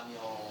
아니요.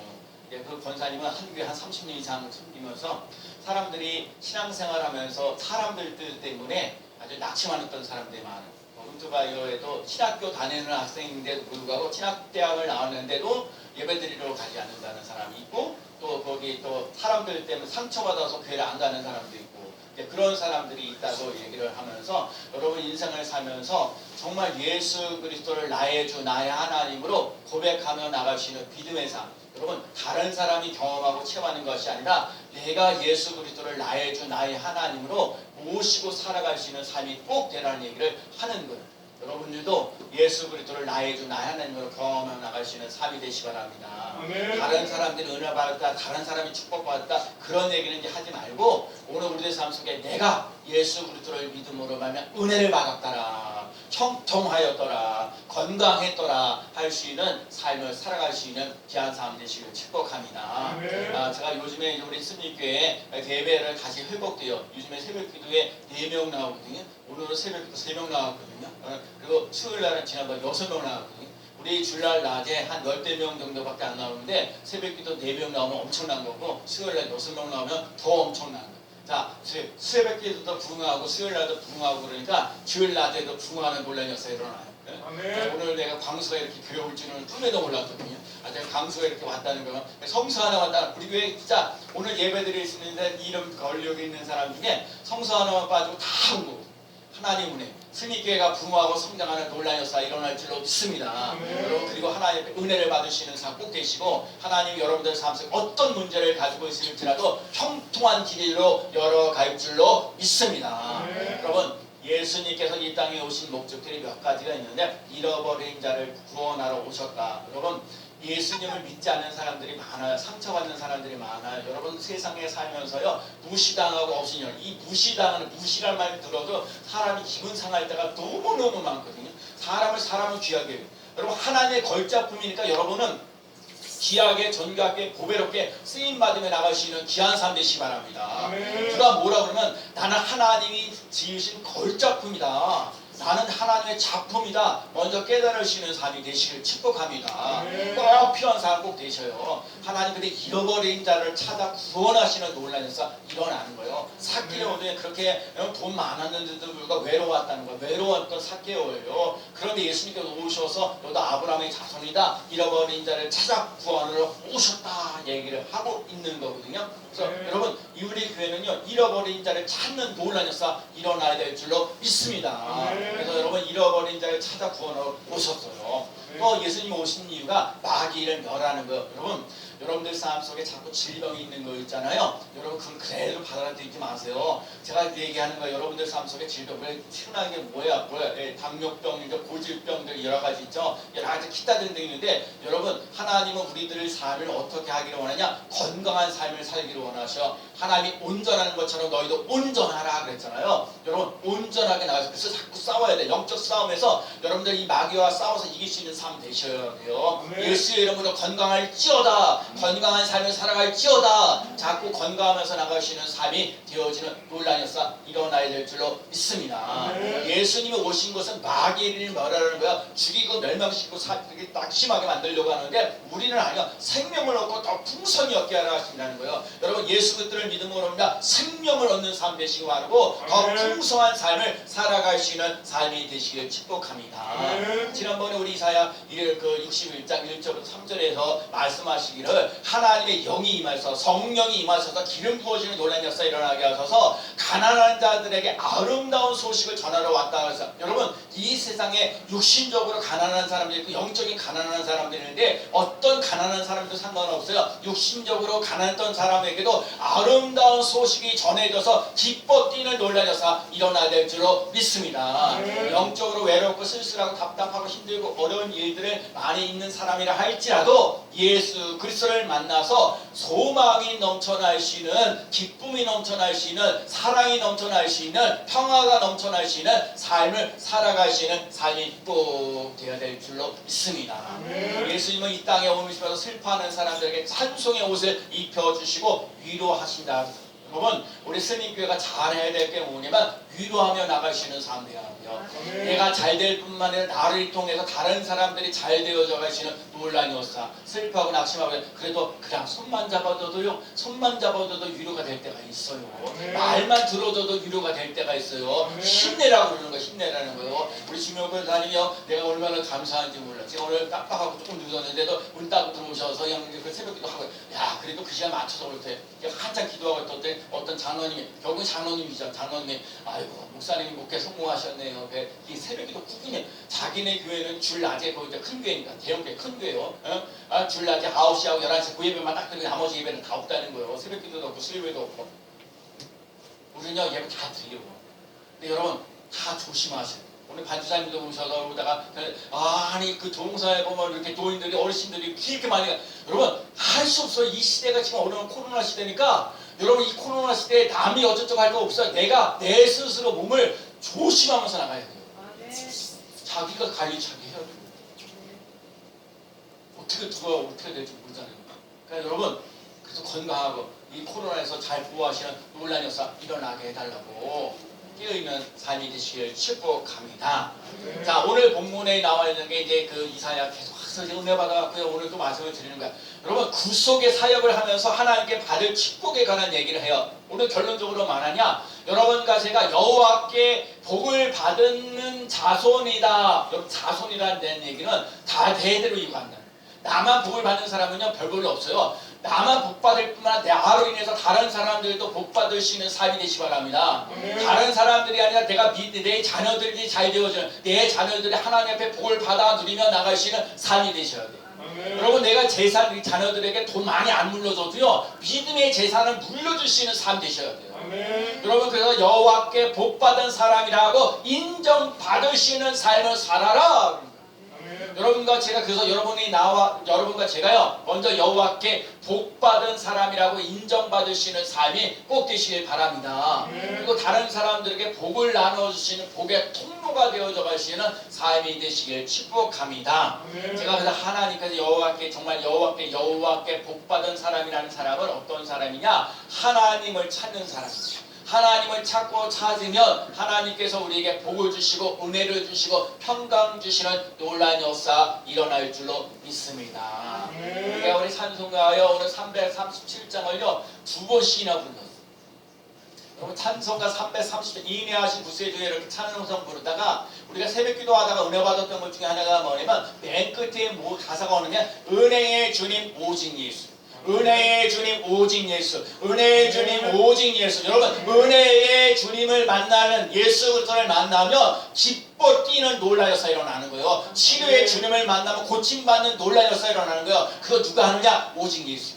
그 권사님은 한국에 한 30년 이상 섬기면서 사람들이 신앙생활하면서 사람들 뜻 때문에 아주 낙심하는 사람들이 많아요. 오토바이어에도 신학교 다니는 학생인데도 불구하고 신학대학을 나왔는데도 예배드리러 가지 않는다는 사람이 있고, 또 거기 또 사람들 때문에 상처받아서 교회를 안 가는 사람도 있고, 그런 사람들이 있다고 얘기를 하면서 여러분 인생을 살면서 정말 예수 그리스도를 나의 주 나의 하나님으로 고백하며 나갈 수 있는 믿음의 삶, 여러분 다른 사람이 경험하고 체험하는 것이 아니라 내가 예수 그리스도를 나의 주 나의 하나님으로 모시고 살아갈 수 있는 삶이 꼭 되라는 얘기를 하는 거예요. 여러분들도 예수 그리스도를 나의 주 나의 하나님으로 경험하며 나갈 수 있는 삶이 되시기 바랍니다. 아멘. 다른 사람들이 은혜 받았다, 다른 사람이 축복받았다, 그런 얘기는 이제 하지 말고 오늘 우리의 삶 속에 내가 예수 그리스도를 믿음으로 말하면 은혜를 받았더라, 형통하였더라, 건강했더라 할 수 있는 삶을 살아갈 수 있는 귀한 삶 되시길 축복합니다. 제가 요즘에 우리 스님교회 예배를 다시 회복돼요. 요즘에 새벽기도에 4명 나오거든요. 오늘은 새벽기도 3명 나왔거든요. 그리고 수요일날은 지난번 6명 나왔거든요. 우리 주일날 낮에 한 10명 정도밖에 안 나오는데 새벽기도 4명 나오면 엄청난 거고, 수요일날 6명 나오면 더 엄청난 거예요. 자, 새벽기도도 부흥하고 수요일날도 부흥하고 그러니까 주일 낮에도 부흥하는 논란이 어서 일어나요. 오늘 내가 광수가 이렇게 교회 올 줄은 꿈에도 몰랐거든요. 광수가 이렇게 왔다는 거, 성수 하나 왔다. 우리 교회 진짜 오늘 예배드릴 수 있는데 이름 걸려고 있는 사람 중에 성수 하나만 빠지고 다 온 거고, 하나님 은혜, 스님교회가 부흥하고 성장하는 논란이 어서 일어날 줄로 믿습니다. 여러분, 그리고 하나님의 은혜를 받으시는 삶 꼭 되시고, 하나님 여러분들 삶 속에 어떤 문제를 가지고 있을지라도 형통한 길로 열어갈 줄로 믿습니다. 여러분, 예수님께서 이 땅에 오신 목적들이 몇 가지가 있는데, 잃어버린 자를 구원하러 오셨다. 여러분, 예수님을 믿지 않는 사람들이 많아요. 상처받는 사람들이 많아요. 여러분 세상에 살면서요, 무시당하고 없으면, 이 무시당하는, 무시란 말 들어도 사람이 기분 상할 때가 너무너무 많거든요. 사람을 귀하게 해요. 여러분 하나님의 걸작품이니까 여러분은 귀하게 존귀하게 보배롭게 쓰임받으며 나갈 수 있는 귀한 삶 되시기 바랍니다. 누가 뭐라 그러면 나는 하나님이 지으신 걸작품이다, 나는 하나님의 작품이다, 먼저 깨달으시는 삶이 되시길 축복합니다. 꼭 필요한 사람 꼭 되셔요. 하나님 근데 잃어버린 자를 찾아 구원하시는 논란에서 일어나는 거예요. 삭개오에 그렇게 돈 많았는데도 불구하고 외로웠다는 거예요. 외로웠던 삭개오예요. 그런데 예수님께서 오셔서 너도 아브라함의 자손이다, 잃어버린 자를 찾아 구원하러 오셨다 얘기를 하고 있는 거거든요. 그래서 여러분 우리 교회는요, 잃어버린 자를 찾는 논란에서 일어나야 될 줄로 믿습니다. 그래서 여러분 잃어버린 자를 찾아 구원하러 오셨어요. 또 예수님 오신 이유가 마귀를 멸하는 거예요. 여러분들 삶 속에 자꾸 질병이 있는 거 있잖아요. 여러분 그건 그대로 받아들이지 마세요. 제가 얘기하는 거예요. 여러분들 삶 속에 질병, 왜 태어난 게 뭐야? 당뇨병, 고질병들 여러 가지 있죠. 여러 가지 기타 등등 있는데, 여러분 하나님은 우리들의 삶을 어떻게 하기를 원하냐? 건강한 삶을 살기를 원하셔. 하나님이 온전한 것처럼 너희도 온전하라 그랬잖아요. 여러분 온전하게 나가서, 그래서 자꾸 싸워야 돼. 영적 싸움에서 여러분들 이 마귀와 싸워서 이길 수 있는 삶 되셔야 돼요. 예수의 이름으로 건강할지어다, 건강한 삶을 살아갈지어다, 자꾸 건강하면서 나가시는 삶이 되어지는 논란에서 일어나야 될 줄로 믿습니다. 예수님이 오신 것은 마귀를 멸하는 거야. 죽이고 멸망시키고 이렇게 낙심하게 만들려고 하는데, 우리는 아니요, 생명을 얻고 더 풍성히 얻게 하라 하신다는 거예요. 여러분 예수 그리스도를 믿음으로 합니다. 생명을 얻는 삶 되시기 바라고, 더 풍성한 삶을 살아갈 수 있는 삶이 되시길 축복합니다. 지난번에 우리 이사야 61장 1절부터 3절에서 말씀하시기를 하나님의 영이 임하셔서, 성령이 임하셔서 기름 부어지는 놀라운 역사 일어나게 하셔서 가난한 자들에게 아름다운 소식을 전하러 왔다 해서, 여러분 이 세상에 육신적으로 가난한 사람들이 있고 영적인 가난한 사람들이 있는데, 어떤 가난한 사람도 상관없어요. 육신적으로 가난했던 사람에게도 아름다운 소식이 전해져서 기뻐 뛰는 놀라운 역사 일어나야 될 줄로 믿습니다. 영적으로 외롭고 쓸쓸하고 답답하고 힘들고 어려운 일들을 많이 있는 사람이라 할지라도 예수 그리스도를 만나서 소망이 넘쳐날 수 있는, 기쁨이 넘쳐날 수 있는, 사랑이 넘쳐날 수 있는, 평화가 넘쳐날 수 있는 삶을 살아갈 수 있는 삶이 꼭 되어야 될 줄로 믿습니다. 예수님은 이 땅에 오시면서 슬퍼하는 사람들에게 찬송의 옷을 입혀주시고 위로하신다. 여러분 우리 스님교회가 잘해야 될 게 뭐냐면 위로하며 나갈 수 있는 삶 되어야 하고요. 내가 잘 될 뿐만 아니라 나를 통해서 다른 사람들이 잘 되어져 갈 수 있는 놀란 역사. 슬퍼하고 낙심하고 그래도 그냥 손만 잡아줘도요, 손만 잡아줘도 위로가 될 때가 있어요. 말만 들어줘도 위로가 될 때가 있어요. 힘내라고 그러는 거, 힘내라는 거예요. 우리 주명을 다니며 내가 얼마나 감사한지 몰라. 제가 오늘 깜빡하고 조금 늦었는데도 문 딱 들어오셔서 그냥 그 새벽기도 하고, 야 그래도 그 시간 맞춰서 올 때 한참 기도하고 있던데 어떤 장로님이, 결국은 장로님이죠. 장로님이 아이고 목사님이 목회 성공하셨네요. 이 새벽기도 꾸준히 자기네 교회는 줄 낮에 거기 큰 교회니까 대형교회 큰 교회요. 줄 낮에 9시하고 11시 그 예배만 딱 들으면 나머지 예배는 다 없다는 거예요. 새벽기도도 없고 수요일도 없고. 우리는요 예배 다 드리고. 근데 여러분 다 조심하세요. 오늘 반주사님도 오셔서 오다가 아니 그 동사에 보면 이렇게 노인들이 어르신들이 이렇게 많이 여러분 할 수 없어요. 이 시대가 지금 어려운 코로나 시대니까 여러분 이 코로나 시대에 남이 어쩌고 할 거 없어요. 내가 내 스스로 몸을 조심하면서 나가야 돼요. 자기가 관리 자기 해야 돼요. 어떻게 누가 어떻게 될지 모르잖아요. 그러니까 여러분 그래서 건강하고 이 코로나에서 잘 보호하시는 놀란 역사 일어나게 해달라고 깨어있는 삶이 되시길 축복합니다. 자 오늘 본문에 나와 있는 게 이제 그 이사야 계속 은혜 받아갖고요. 오늘 또 말씀을 드리는 거야. 여러분 구속의 사역을 하면서 하나님께 받을 축복에 관한 얘기를 해요. 오늘 결론적으로 말하냐? 여러분과 제가 여호와께 복을 받는 자손이다. 여러분 자손이라는 얘기는 다 대대로 이어간다. 나만 복을 받는 사람은요 별 볼일 없어요. 나만 복 받을 뿐만 아니라 나로 인해서 다른 사람들도 복 받을 수 있는 삶이 되시기 바랍니다. 다른 사람들이 아니라 내 자녀들이 잘 되어지는 내 자녀들이 하나님 앞에 복을 받아 누리며 나갈 수 있는 삶이 되셔야 돼요. 여러분 내가 재산 자녀들에게 돈 많이 안 물려줘도요 믿음의 재산을 물려줄 수 있는 삶 되셔야 돼요. 여러분 그래서 여호와께 복 받은 사람이라고 인정받을 수 있는 삶을 살아라. 여러분과 제가 그래서 여러분과 제가요 먼저 여호와께 복 받은 사람이라고 인정받을 수 있는 삶이 꼭 되시길 바랍니다. 그리고 다른 사람들에게 복을 나눠주시는 복의 통로가 되어져 가시는 삶이 되시길 축복합니다. 제가 그래서 하나님께서 여호와께 정말 여호와께 복 받은 사람이라는 사람은 어떤 사람이냐? 하나님을 찾는 사람이죠. 하나님을 찾고 찾으면 하나님께서 우리에게 복을 주시고 은혜를 주시고 평강 주시는 놀라운 역사 일어날 줄로 믿습니다. 우리가 우리 찬송가요 오늘 337장을요 2번씩이나 불렀어요. 여러분 찬송가 330장 인내하신 구세주에 이렇게 찬송성 부르다가 우리가 새벽기도 하다가 은혜 받았던 것 중에 하나가 뭐냐면 맨 끝에 뭐 가사가 오느냐 은혜의 주님 오직 예수. 은혜의 주님 오직 예수. 은혜의 주님 오직 예수. 여러분 은혜의 주님을 만나는 예수 그리스도를 만나면 기뻐 뛰는 놀라운 역사가 일어나는 거예요. 치료의 주님을 만나면 고침받는 놀라운 역사가 일어나는 거예요. 그거 누가 하느냐? 오직 예수.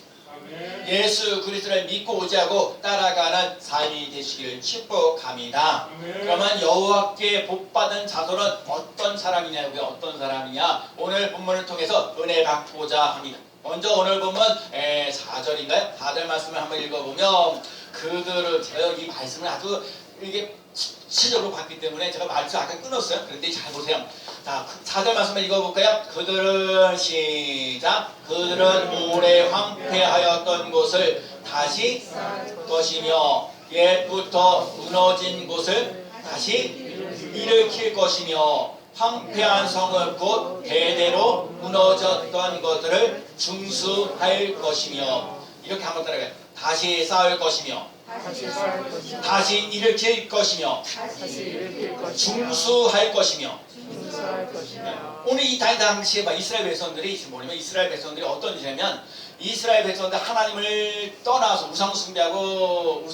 예수 그리스도를 믿고 의지하고 따라가는 삶이 되시길 축복합니다. 그러면 여호와께 복받은 자손은 어떤 사람이냐고요? 어떤 사람이냐? 오늘 본문을 통해서 은혜 받고자 합니다. 먼저 오늘 보면 4절인가요? 4절 말씀을 한번 읽어보면 그들을 제가 이 말씀을 아주 이게 시적으로 봤기 때문에 제가 말씀 아까 끊었어요. 그런데 잘 보세요. 자 4절 말씀을 읽어볼까요? 그들은 시작. 그들은 오래 황폐하였던 곳을 다시 것이며 옛부터 무너진 곳을 다시 일으킬 것이며 황폐한 성을 곧 대대로 무너졌던 것들을 중수할 것이며 이렇게 한번 따라가요. 다시 쌓을 것이며 다시 일으킬 것이며 중수할 것이며 오늘 이 당시에 이스라엘 백성들이 뭐냐면 이스라엘 백성들이 어떤 일이냐면 이스라엘 백성들 하나님을 떠나서 우상숭배하고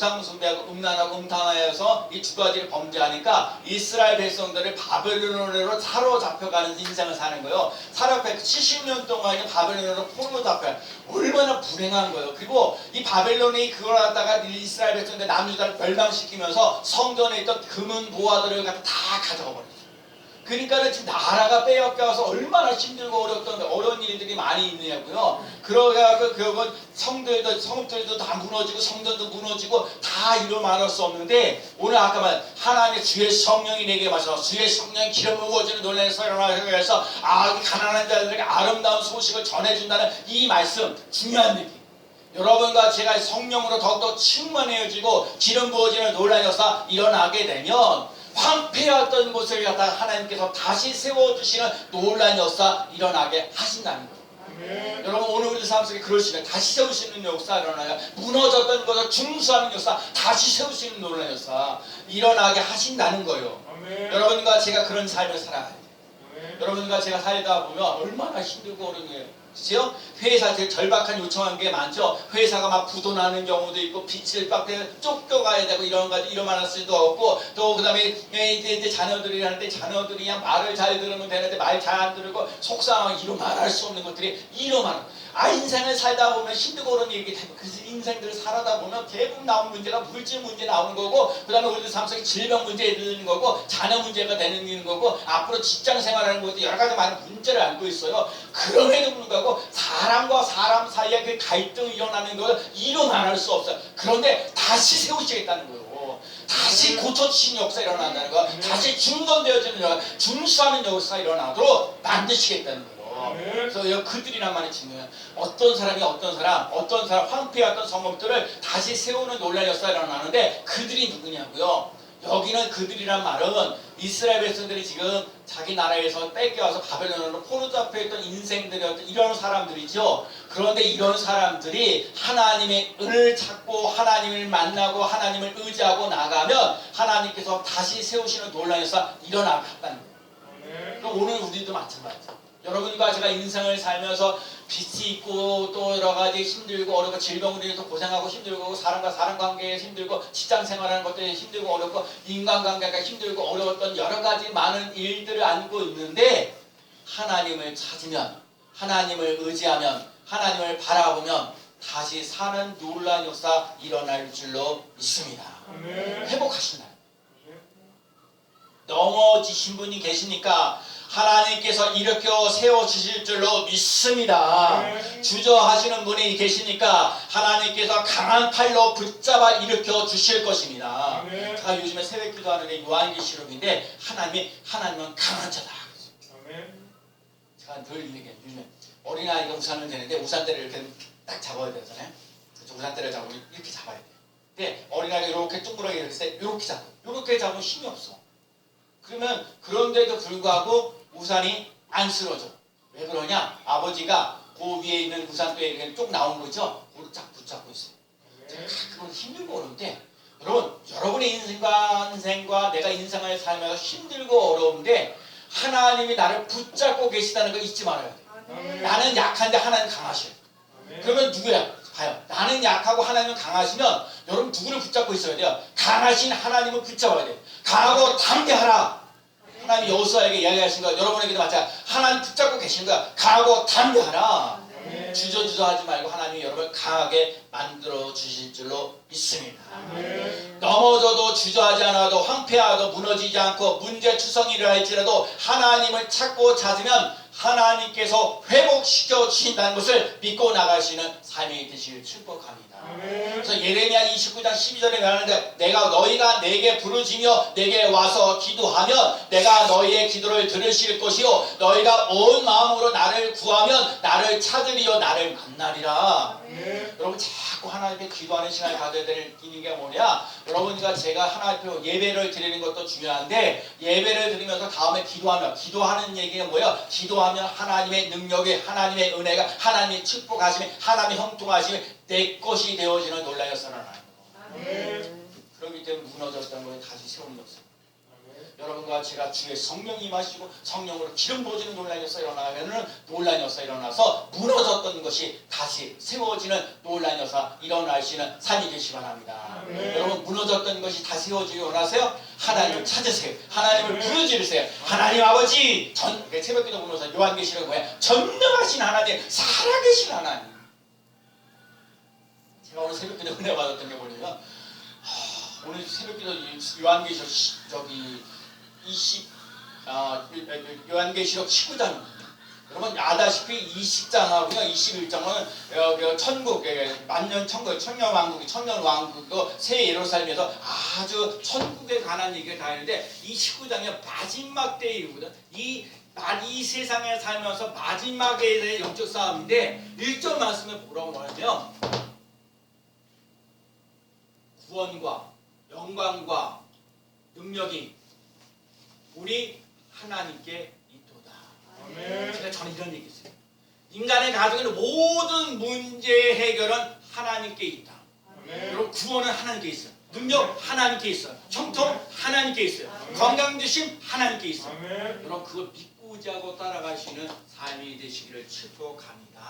음란하고 음탕하여서 이 두 가지를 범죄하니까 이스라엘 백성들을 바벨론으로 사로잡혀가는 인생을 사는 거예요. 70년 동안 바벨론으로 포로로 잡혀요. 얼마나 불행한 거예요. 그리고 이 바벨론이 그걸 갖다가 이스라엘 백성들 남유다를 멸망시키면서 성전에 있던 금은 보화들을 다 가져가 버렸어요. 그러니까 지금 나라가 빼앗겨서 얼마나 힘들고 어려운 일들이 많이 있느냐고요. 그러다가 결국은 성들도 다 무너지고 성전도 무너지고 다 이루 말할 수 없는데 오늘 아까 말 하나님의 주의 성령이 내게 마셔서 주의 성령이 기름 부어지는 논란에 일어나게 해서 가난한 자들에게 아름다운 소식을 전해준다는 이 말씀 중요한 얘기. 여러분과 제가 성령으로 더욱더 충만해지고 기름 부어지는 놀라운 역사 일어나게 되면 황폐했던 곳을 갖다가 하나님께서 다시 세워주시는 놀라운 역사 일어나게 하신다는 거예요. 아멘. 여러분 오늘 우리 삶 속에 그럴 수 있는 다시 세울 수 있는 역사 일어나요. 무너졌던 것을 중수하는 역사, 다시 세울 수 있는 놀라운 역사 일어나게 하신다는 거예요. 아멘. 여러분과 제가 그런 삶을 살아야 돼요. 아멘. 여러분과 제가 살다 보면 얼마나 힘들고 어려운 거예요. 그렇죠? 회사 절박한 요청한 게 많죠. 회사가 막 부도나는 경우도 있고 빚을 빡대 쫓겨가야 되고 이런 가지 일어날 수도 없고 또 그다음에 이제 자녀들이 하는데 자녀들이 그냥 말을 잘 들으면 되는데 말 잘 안 들고 속상하고 이런 말할 수 없는 것들이 이러만 인생을 살다 보면 힘들고 그런 얘기 대부분 그 인생들을 살아다 보면 대부분 나오는 문제가 물질 문제 나오는 거고 그다음에 우리들 삶 속에 질병 문제 되는 거고 자녀 문제가 되는 거고 앞으로 직장 생활하는 것도 여러 가지 많은 문제를 안고 있어요. 그럼에도 불구하고 사람과 사람 사이에 그 갈등이 일어나는 것을 이루 말할 수 없어요. 그런데 다시 세우시겠다는 거예요. 다시 고쳐주시는 역사 일어난다는 거, 다시 중건되어지는 역사, 중수하는 역사 일어나도록 만드시겠다는 거예요. 그래서 그들이란 말이 중요해요. 어떤 사람이 어떤 사람 황폐했던 성읍들을 다시 세우는 놀라운 역사가 일어나는데 그들이 누구냐고요? 여기는 그들이란 말은 이스라엘 백성들이 지금 자기 나라에서 뺏겨와서 바벨론으로 포로 잡혀있던 인생들이었던 이런 사람들이죠. 그런데 이런 사람들이 하나님의 은을 찾고 하나님을 만나고 하나님을 의지하고 나가면 하나님께서 다시 세우시는 놀라운 역사가 일어나겠다는 거예요. 그럼 오늘 우리도 마찬가지죠. 여러분과 제가 인생을 살면서 빚이 있고 또 여러 가지 힘들고 어렵고 질병으로 인해서 고생하고 힘들고 사람과 사람 관계에 힘들고 직장 생활하는 것도 힘들고 어렵고 인간관계가 힘들고 어려웠던 여러 가지 많은 일들을 안고 있는데 하나님을 찾으면 하나님을 의지하면 하나님을 바라보면 다시 사는 놀라운 역사 일어날 줄로 믿습니다. 회복하신다. 넘어지신 분이 계시니까 하나님께서 일으켜 세워주실 줄로 믿습니다. 주저하시는 분이 계시니까 하나님께서 강한 팔로 붙잡아 일으켜 주실 것입니다. 제가 요즘에 새벽 기도하는데 요한계시록인데 하나님은 강한 자다. 제가 늘 얘기해요. 요즘에 어린아이가 우산을 대는데 우산대를 이렇게 딱 잡아야 되잖아요. 그렇죠? 우산대를 잡으면 이렇게 잡아야 돼요. 근데 어린아이가 이렇게 둥그러게 했을 때 이렇게 잡고 이렇게 잡으면 힘이 없어. 그러면 그런데도 불구하고 우산이 안 쓰러져. 왜 그러냐? 아버지가 그 위에 있는 우산대에 쭉 나온 거죠? 그걸 쫙 붙잡고 있어요. 그건 힘들고 어려운데 여러분, 여러분의 인생과 내가 인생을 살면서 힘들고 어려운데 하나님이 나를 붙잡고 계시다는 거 잊지 말아야 돼요. 나는 약한데 하나님 강하셔요. 그러면 누구야? 봐요. 나는 약하고 하나님은 강하시면 여러분 누구를 붙잡고 있어야 돼요? 강하신 하나님을 붙잡아야 돼요. 강하고 담대하라. 하나님이 여호수아에게 이야기하신 거 여러분에게도 마찬가지. 하나님 붙잡고 계시는 거야. 강하고 담대하라. 주저주저하지 말고 하나님이 여러분을 강하게 만들어 주실 줄로 믿습니다. 넘어져도 주저하지 않아도 황폐하도 무너지지 않고 문제투성이를 할지라도 하나님을 찾고 찾으면 하나님께서 회복시켜 주신다는 것을 믿고 나가시는 삶이 되시길 축복합니다. 그래서 예레미야 29장 12절에 말하는데 너희가 내게 부르짖며 내게 와서 기도하면 내가 너희의 기도를 들으실 것이요 너희가 온 마음으로 나를 구하면 나를 찾으리요 나를 만나리라. 여러분 자꾸 하나님께 기도하는 시간을 가져야 되는 게 뭐냐? 여러분과 제가 하나님 앞에 예배를 드리는 것도 중요한데 예배를 드리면서 다음에 기도하는 얘기가 뭐예요? 기도하면 하나님의 능력이 하나님의 은혜가 하나님의 축복하심이 하나님의 형통하심이 내 것이 되어지는 놀라운 역사를 하는 거예요. 그렇기 때문에 무너졌던 것을 다시 세우는 역사. 여러분과 제가 주의 성령이 임하시고 성령으로 기름 부어지는 놀라운 역사 일어나면은 놀라운 역사 일어나서 무너졌던 것이 다시 세워지는 놀라운 역사 일어나시는 삶이 되시기 바랍니다. 여러분 무너졌던 것이 다시 세워지기 원하세요? 하나님을 찾으세요. 하나님을 부르짖으세요. 하나님 아버지 새벽기도 보면서 요한계시록 뭐야? 전능하신 하나님, 살아계신 하나님. 제가 오늘 새벽기도 은혜 받았던 게 뭐냐면 오늘 새벽기도 요한계시록 요한계시록 19장 여러분 아다시피 20장하고요 21장은 천국 만년 천국 천년왕국 천년왕국도 새 예루살렘에서 아주 천국에 관한 얘기가 다 있는데 이 19장이 마지막 때의 이유거든. 이 세상에 살면서 마지막에 대한 영적 싸움인데 1절 말씀에 뭐라고 말하냐면 구원과 영광과 능력이 우리 하나님께 있도다. 제가 저는 이런 얘기 했어요. 인간의 가정에는 모든 문제 해결은 하나님께 있다. 여러분 구원은 하나님께 있어요. 능력 하나님께 있어요. 형통 하나님께 있어요. 건강 주심 하나님께 있어요. 여러분 그걸 믿고 의지하고 따라가시는 삶이 되시기를 축복합니다.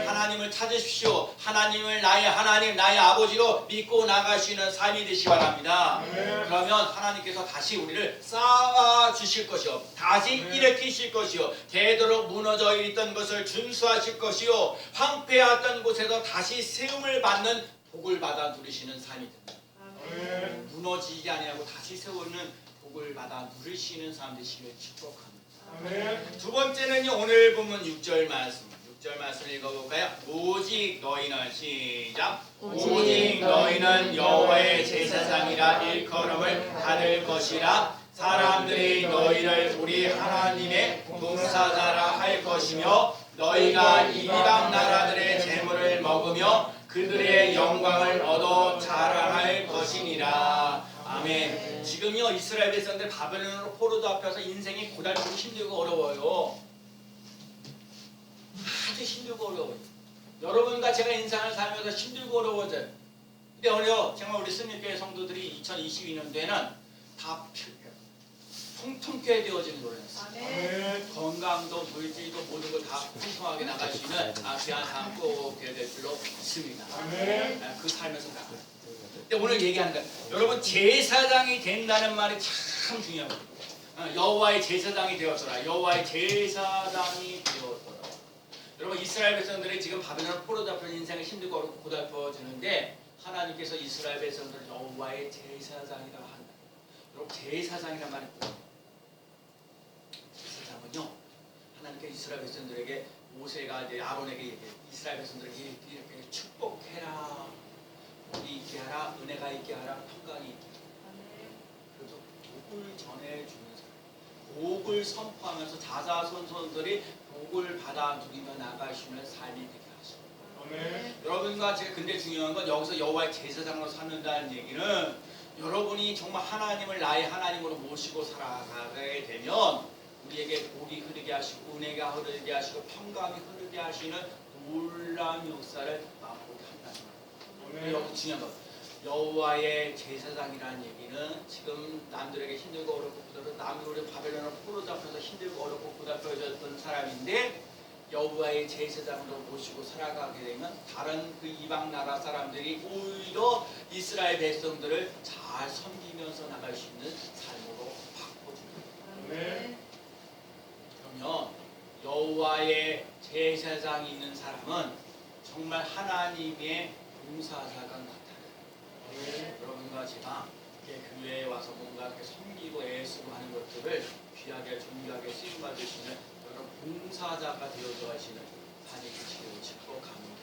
하나님을 찾으십시오. 하나님을 나의 하나님 나의 아버지로 믿고 나가시는 삶이 되시기 바랍니다. 그러면 하나님께서 다시 우리를 쌓아 주실 것이요 다시 일으키실 것이요 되도록 무너져 있던 것을 준수하실 것이요 황폐했던 곳에서 다시 세움을 받는 복을 받아 누리시는 삶이 됩니다. 무너지지 아니하고 다시 세우는 복을 받아 누리시는 삶 되시기를 축복합니다. 두 번째는요 오늘 보면 6절 말씀 6절 말씀 읽어볼까요? 오직 너희는 시작 오직 너희는 여호와의 제사장이라 일컬음을 받을 것이라 사람들이 너희를 우리 하나님의 봉사자라 할 것이며 너희가 이방 나라들의 재물을 먹으며 그들의 영광을 얻어 자랑할 것이니라. 아멘. 지금요 이스라엘 백성들 바벨론으로 포로도 앞에서 인생이 고달프고 힘들고 어려워요. 아주 힘들고 어려워요. 여러분과 제가 인생을 살면서 힘들고 어려워져요. 근데 정말 우리 승리교회 성도들이 2022년도에는 다 통통케 되어지는 노래였어요. 건강도 물질도 모든 걸 다 풍성하게 나갈 수 있는 귀한 삶 꼭 될 줄로 믿습니다. 그 삶에서 나. 근데 오늘 얘기하는 거예요. 여러분 제사장이 된다는 말이 참 중요하거든요. 여호와의 제사장이 되었더라. 여호와의 제사장이 되었더라. 여러분 이스라엘 백성들이 지금 바벨론 포로 잡힌 인생을 힘들고 어렵고 고달퍼지는데 하나님께서 이스라엘 백성들을 여호와의 제사장이라고 한다. 여러분 제사장이란 말이 뭐예요? 제사장은요 하나님께서 이스라엘 백성들에게 모세가 이제 아론에게 얘기해 이스라엘 백성들에게 이렇게 축복해라 복이 있게 하라 은혜가 있게 하라 평강이 있게 하라. 그래서 복을 전해주는 사람 복을 선포하면서 자자손손들이 복을 받아 누리며 나가시는 삶이 되게 하십니다. 여러분과 제가 근데 중요한 건 여기서 여호와의 제사장으로 사는다는 얘기는 여러분이 정말 하나님을 나의 하나님으로 모시고 살아가게 되면 우리에게 복이 흐르게 하시고 은혜가 흐르게 하시고 평강이 흐르게 하시는 놀라운 역사를 맛보게 한다는 거예요. 여기 중요한 것 여호와의 제사장이라는 얘기는 지금 남들에게 힘들고 어렵고 고달프고 남들이 바벨론을 포로 잡혀서 힘들고 어렵고 고달퍼졌던 사람인데 여호와의 제사장으로 모시고 살아가게 되면 다른 그 이방 나라 사람들이 오히려 이스라엘 백성들을 잘 섬기면서 나갈 수 있는 삶으로 바꿔줍니다. 그러면 여호와의 제사장이 있는 사람은 정말 하나님의 봉사자가 나타나요. 여러분과 제가 교회에 와서 뭔가 이렇게 섬기고 애쓰고 하는 것들을 귀하게 존귀하게 쓰임받으시는 여러분 봉사자가 되어져 하시는 삶이 되시기를 축복합니다.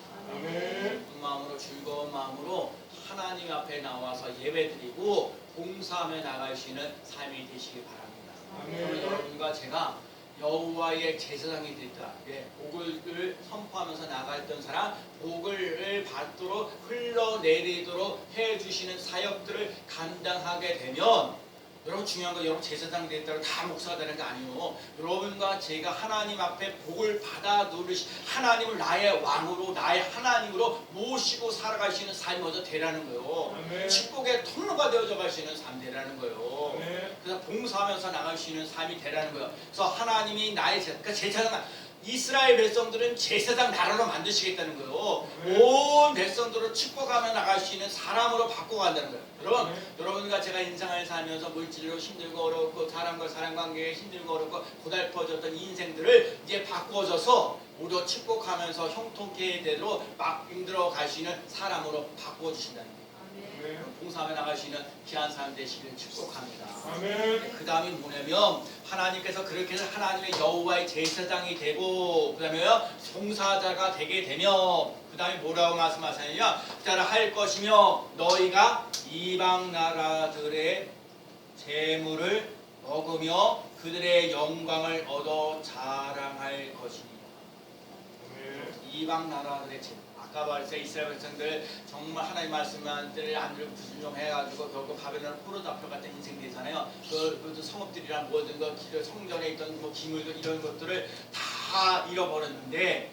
기쁜 마음으로 즐거운 마음으로 하나님 앞에 나와서 예배드리고 봉사하며 나가시는 삶이 되시기 바랍니다. 여러분과 제가 여호와의 제사장이 됐다. 복을 선포하면서 나갔던 사람, 복을 받도록 흘러내리도록 해주시는 사역들을 감당하게 되면 여러분 중요한 건 여러분 제사장 됐다고 다 목사가 되는 게 아니에요. 여러분과 제가 하나님 앞에 복을 받아 누리시 하나님을 나의 왕으로 나의 하나님으로 모시고 살아가시는 삶이 먼저 되라는 거예요. 축복의 통로가 되어져 가시는 삶 되라는 거예요. 그래서 봉사하면서 나갈 수 있는 삶이 되라는 거예요. 그래서 하나님이 나의 그러니까 제사장 이스라엘 백성들은 제사장 나라로 만드시겠다는 거예요. 온 백성들을 축복하며 나갈 수 있는 사람으로 바꿔간다는 거예요. 여러분, 여러분과 제가 인생을 살면서 물질로 힘들고 어렵고 사람과 사람 관계에 힘들고 어렵고 고달퍼졌던 인생들을 이제 바꿔줘서 오히려 축복하면서 형통케 되도록 막 힘들어 가시는 사람으로 바꿔주신다는 거예요. 봉사하며 나갈 수 있는 귀한 삶 되시기를 축복합니다. 그 다음이 뭐냐면 하나님께서 그렇게 해서 하나님의 여호와의 제사장이 되고 그 다음에 봉사자가 되게 되며 그 다음에 뭐라고 말씀하시느냐 따라 할 것이며 너희가 이방 나라들의 재물을 먹으며 그들의 영광을 얻어 자랑할 것이니라. 이방 나라들의 재물 아까 말했어요. 이스라엘 백성들 정말 하나님 말씀만들을 안 들고 부순종해가지고 결국 바벨론 포로 잡혀갔던 인생 되잖아요. 그 성읍들이랑 모든 것 성전에 있던 뭐 기물들 이런 것들을 다 잃어버렸는데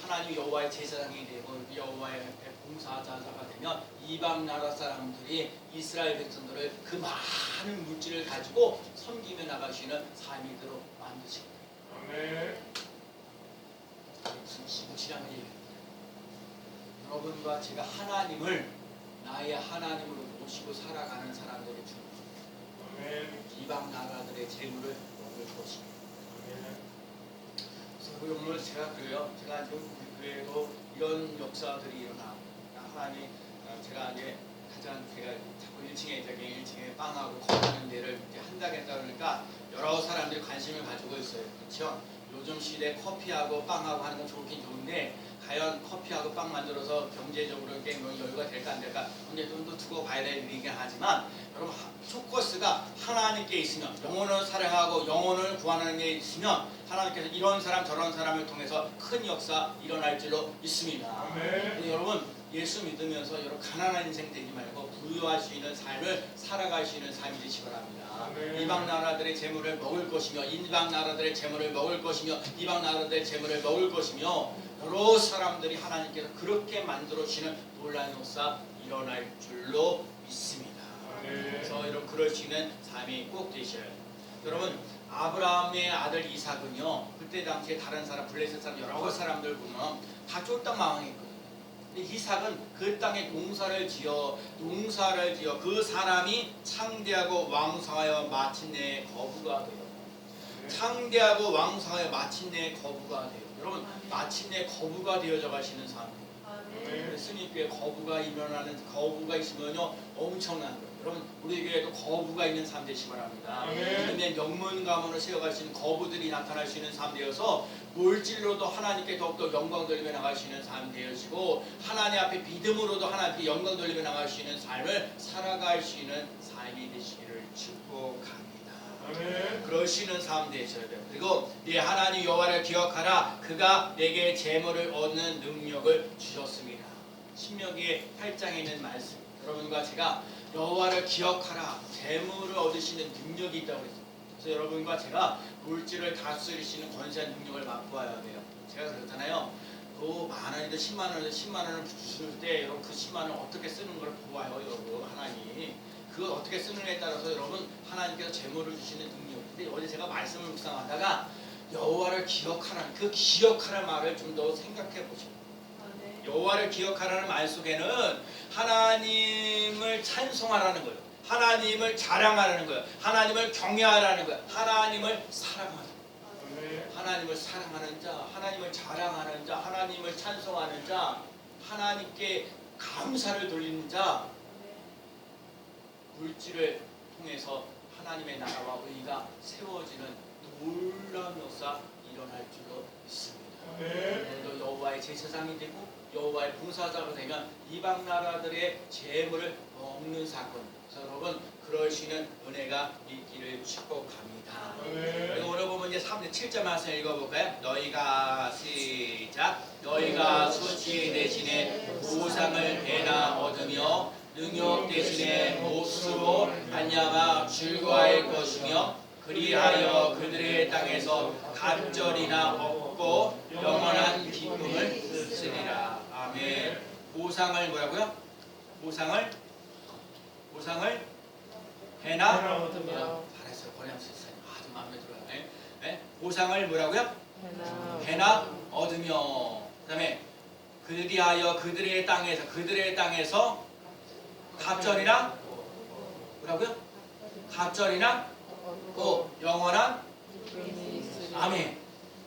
하나님 여호와의 제사장이 되고 여호와의 봉사자가 되면 이방 나라 사람들이 이스라엘 백성들을 그 많은 물질을 가지고 섬기며 나가시는 삶이 되도록 만드십니다. 아멘. 무슨 진실한 얘기입니다. 여러분과 제가 하나님을 나의 하나님으로 모시고 살아가는 사람들이 중요합니다. 아멘. 이방 나라들의 재물을 먹을 것입니다. 아멘. 그래서 오늘 제가 그래요. 제가 지금 우리 교회에도 이런 역사들이 일어나. 하나님, 제가 이제 가장 제가 자꾸 1층에 빵하고 커피하는 데를 이제 한다겠다 그러니까 여러 사람들이 관심을 가지고 있어요. 그렇죠? 요즘 시대에 커피하고 빵하고 하는 건 좋긴 좋은데 과연 커피하고 빵 만들어서 경제적으로 여유가 될까 안 될까 근데 좀 더 두고 봐야 될 일이긴 하지만 여러분 포커스가 하나님께 있으면 영혼을 사랑하고 영혼을 구하는 게 있으면 하나님께서 이런 사람 저런 사람을 통해서 큰 역사 일어날 줄로 믿습니다. 근데 여러분 예수 믿으면서 여러분 가난한 인생 되지 말고 부유할 수 있는 삶을 살아갈 수 있는 삶이 되시기 바랍니다. 이방 나라들의 재물을 먹을 것이며 이방 나라들의 재물을 먹을 것이며 이방 나라들의 재물을 먹을 것이며 여러 사람들이 하나님께서 그렇게 만들어 주시는 놀라운 역사 일어날 줄로 믿습니다. 그래서 여러분 그럴 수 있는 삶이 꼭 되셔야 돼요. 여러분 아브라함의 아들 이삭은요 그때 당시에 다른 사람 블레셋 사람 여러 사람들 보면 다 쫄딱 망했거든요. 근데 이삭은 그 땅에 농사를 지어 그 사람이 창대하고 왕성하여 마침내 거부가 돼요. 창대하고 왕성하여 마침내 거부가 돼요. 여러분 마침내 거부가 되어져 가시는 사람들. 스님께 거부가 있으면요 엄청난 거예요. 여러분 우리 교회에도 거부가 있는 삶 되시기 바랍니다. 믿음의 명문 가문을 세워갈 수 있는 거부들이 나타날 수 있는 삶 되어서 물질로도 하나님께 더욱더 영광 돌리며 나갈 수 있는 삶 되어지고 하나님 앞에 믿음으로도 하나님께 영광 돌리며 나갈 수 있는 삶을 살아갈 수 있는 삶이 되시기를 축복합니다. 그러시는 삶 되셔야 돼요. 그리고 네 하나님 여호와를 기억하라. 그가 내게 재물을 얻는 능력을 주셨습니다. 신명기의 8장에 있는 말씀. 여러분과 제가 여호와를 기억하라. 재물을 얻으시는 능력이 있다고 그랬어요. 그래서 여러분과 제가 물질을 다스리시는 권세한 능력을 맛보아야 돼요. 제가 그랬잖아요. 또 만 원이든 10만 원이든 10만 원을 주실 때 여러분 그 10만 원을 어떻게 쓰는 걸 보아요. 여러분 하나님. 그걸 어떻게 쓰느냐에 따라서 여러분 하나님께서 재물을 주시는 능력. 근데 어제 제가 말씀을 묵상하다가 여호와를 기억하라는 그 기억하라는 말을 좀 더 생각해 보시고 여호와를 기억하라는 말 속에는 하나님을 찬송하라는 거예요. 하나님을 자랑하라는 거예요. 하나님을 경외하라는 거예요. 하나님을 사랑하는 거예요. 하나님을 사랑하는 자, 하나님을 자랑하는 자, 하나님을 찬송하는 자, 하나님께 감사를 돌리는 자, 물질을 통해서 하나님의 나라와 의가 세워지는 놀라운 역사 일어날 줄로 믿습니다. 오늘도 여호와의 제사장이 되고 여호와의 봉사자가 되면 이방 나라들의 재물을 먹는 사건. 그래서 여러분 그러시는 은혜가 있기를 축복합니다. 그리고 오늘 보면 이제 7절 말씀 읽어볼까요? 너희가 시작. 너희가 수치 대신에 보상을 배나 얻으며 능욕 대신에 몫으로 말미암아 즐거워할 것이며 그리하여 그들의 땅에서 간절이나 얻고 영원한 기쁨을 쓰리라. 아멘. 보상을 뭐라고요? 보상을 해나 얻으며. 잘했어요. 권양 선생님 아주 마음에 들어요. 네? 보상을 뭐라고요? 해나 얻으며. 그다음에 그리하여 그들의 땅에서 갑절이나 뭐라고요? 갑절이나 또 영원한 아멘.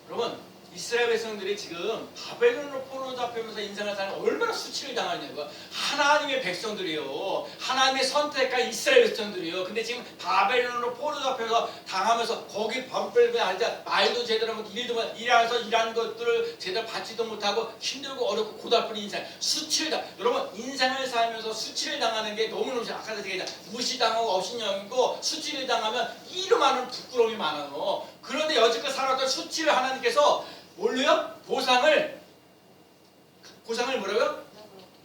여러분 이스라엘 백성들이 지금 바벨론으로 포로 잡히면서 인생을 사는 얼마나 수치를 당하냐고요. 하나님의 백성들이요. 하나님의 선택한 이스라엘 백성들이요. 근데 지금 바벨론으로 포로 잡혀서 당하면서 거기 바벨론에 앉아 말도 제대로 하고 일하면서 일하는 것들을 제대로 받지도 못하고 힘들고 어렵고 고달픈 인생 수치를 여러분 인생을 살면서 수치를 당하는 게 너무너무 아까도 제가 무시당하고 업신여기고 수치를 당하면 이로 많은 부끄러움이 많아요. 그런데 여지껏 살았던 수치를 하나님께서 뭘로요? 보상을 뭐라고요?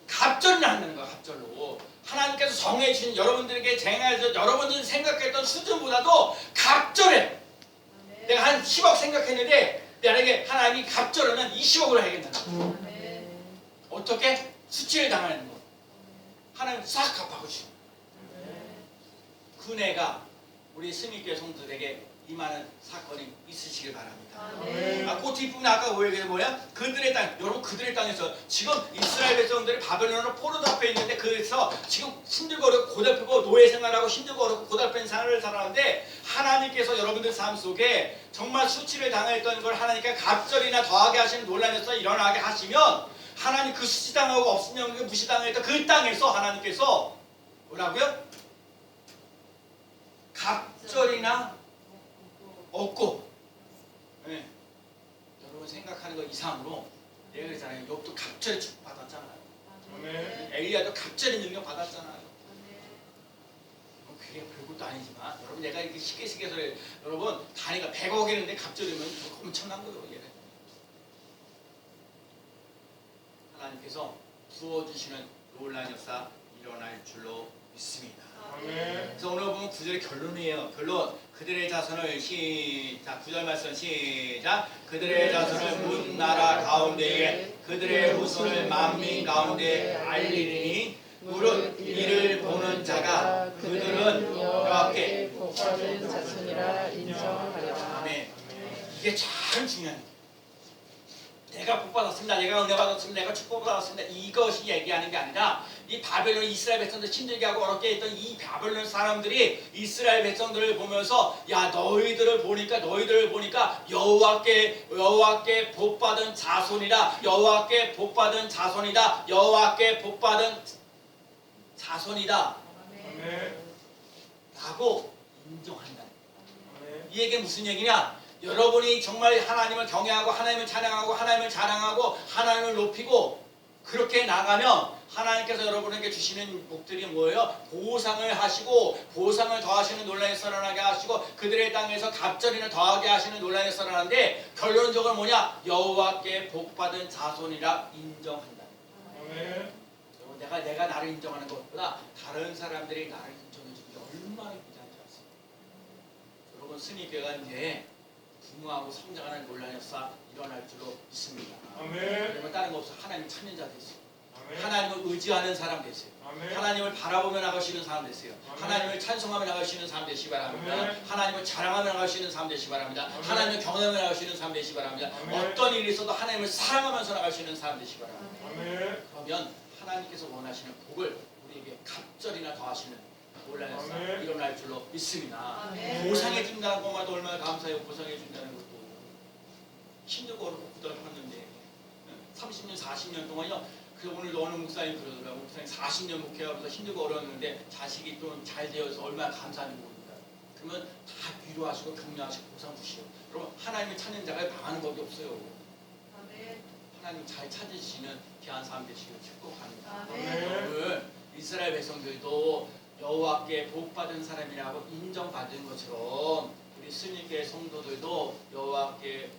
갑절이나 한다는 거야. 갑절로 하나님께서 정해주신 여러분들에게 쟁여서 여러분들이 생각했던 수준보다도 갑절해. 내가 한 10억 생각했는데 만약에 하나님이 갑절하면 20억을 해야겠다. 아멘. 어떻게? 수치를 당하는 거. 하나님 싹 갚아주시고. 그 은혜가 우리 스미교회 성도들에게 임하는 사건이 있으시길 바랍니다. 아멘. 그 뒷부분 아까 뭐 얘기해 뭐야? 그들의 땅, 여러분 그들의 땅에서 지금 이스라엘 백성들이 바벨론으로 포로 잡혀 있는데 그래서 지금 힘들고 어렵고 고달프고 노예 생활하고 힘들고 어렵고 고달픈 생활을 살아가는데 하나님께서 여러분들 삶 속에 정말 수치를 당했던 걸 하나님께 갑절이나 더하게 하시는 논란에서 일어나게 하시면 하나님 그 수치당하고 없으면 그 무시당했던 그 땅에서 하나님께서 뭐라고요? 갑절이나 없고, 네. 여러분 생각하는 것 이상으로 내가 그랬잖아요. 욥도 갑절의 축복 받았잖아요. 아멘. 엘리야도 갑절의 능력 받았잖아요. 그게 별것도 아니지만 여러분 내가 이렇게 쉽게 해서 여러분 단위가 100억이는데 갑절이면 엄청난 거예요. 얘는. 하나님께서 부어주시는 놀라운 역사 일어날 줄로 믿습니다. 아멘. 그래서 오늘 보면 구절의 결론이에요. 결론. 그들의 자손을 시작. 9절 말씀 시작. 그들의 자손을 문 나라 가운데에 그들의 후손을 만민 가운데 알리리니 무릇 이를 보는 자가 그들은 여호와께 복받은 자손이라 인정하리라. 아멘. 이게 참 중요한 거예요. 내가 복 받았습니다. 내가 은혜 받았습니다. 내가 축복 받았습니다. 이것이 얘기하는 게 아니라 이 바벨론 이스라엘 백성들 힘들게 하고 어렵게 했던 이 바벨론 사람들이 이스라엘 백성들을 보면서 야 너희들을 보니까 여호와께 복 받은 자손이다. 여호와께 복 받은 자손이다. 여호와께 복 받은 자손이다. 아멘. 라고 인정한다. 아멘. 이 얘기는 무슨 얘기냐? 여러분이 정말 하나님을 경외하고 하나님을 찬양하고 하나님을 자랑하고 하나님을 높이고 그렇게 나가면 하나님께서 여러분에게 주시는 복들이 뭐예요? 보상을 하시고 보상을 더하시는 논란이 일어나게 하시고 그들의 땅에서 갑절이나 더하게 하시는 논란이 일어나는데 결론적으로 뭐냐? 여호와께 복받은 자손이라 인정한다. 아멘. 내가 나를 인정하는 것보다 다른 사람들이 나를 인정해 주는 게 얼마나 귀한지 아세요? 여러분 스님교회가 이제 부흥하고 성장하는 논란의 역사 일어날 줄로 믿습니다. 아멘. 그러면 다른 거 없어. 하나님 찾는 자 됐어요. 아멘. 하나님을 의지하는 사람 됐어요. 아멘. 하나님을 바라보며 나가시는 사람 됐어요. 아멘. 하나님을 찬송하며 나가시는 사람 되시기 바랍니다. 아멘. 하나님을 자랑하며 나가시는 사람 되시기 바랍니다. 아멘. 하나님을 경외하며 나가시는 사람 되시기 바랍니다. 아멘. 어떤 일이 있어도 하나님을 사랑하면서 나가시는 사람 되시기 바랍니다. 아멘. 그러면 하나님께서 원하시는 복을 우리에게 갑절이나 더하시는 놀라운 역사 아멘. 일어날 줄로 믿습니다. 아멘. 보상해 준다는 것만도 얼마나 감사해요. 보상해 준다는 것도 힘들고 어렵고 고달팠는데 30년 40년 동안요. 그 오늘도 어느 목사님 그러더라고요. 목사님 40년 목회하면서 힘들고 어려웠는데 자식이 좀 잘 되어서 얼마나 감사한지 모릅니다. 그러면 다 위로하시고 격려하시고 보상 주시고 여러분 하나님을 찾는 자가 망하는 법이 없어요. 하나님 잘 찾으시는 귀한 삶 되시길 축복합니다. 아멘. 오늘 이스라엘 백성들도 여호와께 복받은 사람이라고 인정받은 것처럼 우리 스님교회 성도들도 여호와께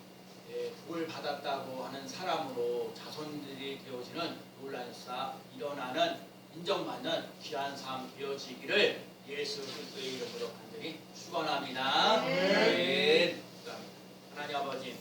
복을 받았다고 하는 사람으로 자손들이 되어지는 놀라운 역사 일어나는 인정받는 귀한 삶 되어지기를 예수 그리스도의 이름으로 간절히 축원합니다. 아멘. 아멘. 하나님 아버지